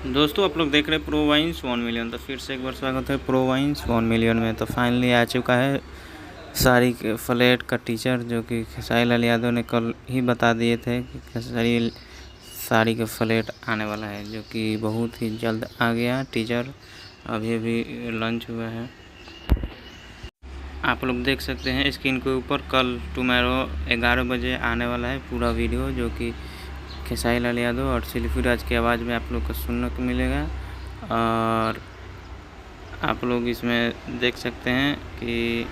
दोस्तों आप लोग देख रहे हैं प्रो वाइन्स 1 मिलियन। तो फिर से एक बार स्वागत है प्रो वाइन्स 1 मिलियन में। तो फाइनली आ चुका है साड़ी के फ्लैट का टीजर, जो कि खेसारी लाल यादव ने कल ही बता दिए थे कि खेसारी साड़ी का फ्लैट आने वाला है, जो कि बहुत ही जल्द आ गया। टीजर अभी अभी लॉन्च हुआ है, आप लोग देख सकते हैं स्क्रीन के ऊपर। कल टुमारो 11 बजे आने वाला है पूरा वीडियो, जो कि खेसारी लाल यादव और शिल्पी राज की आवाज़ में आप लोग को सुनने को मिलेगा। और आप लोग इसमें देख सकते हैं कि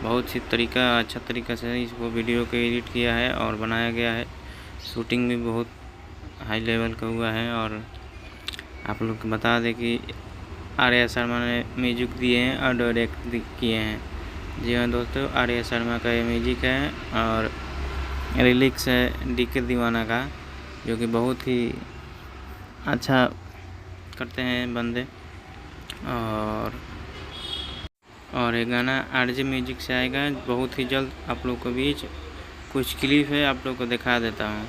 बहुत ही अच्छा तरीका से इसको वीडियो को एडिट किया है और बनाया गया है। शूटिंग भी बहुत हाई लेवल का हुआ है। और आप लोग को बता दें कि आर्या शर्मा ने म्यूजिक दिए हैं और डायरेक्ट किए हैं। जी हाँ दोस्तों, आर्या शर्मा का ये म्यूजिक है और लिरिक्स है डीके दीवाना का, जो कि बहुत ही अच्छा करते हैं बंदे। और ये गाना आरजे म्यूजिक से आएगा बहुत ही जल्द। आप लोग को बीच कुछ क्लिप है, आप लोग को दिखा देता हूँ।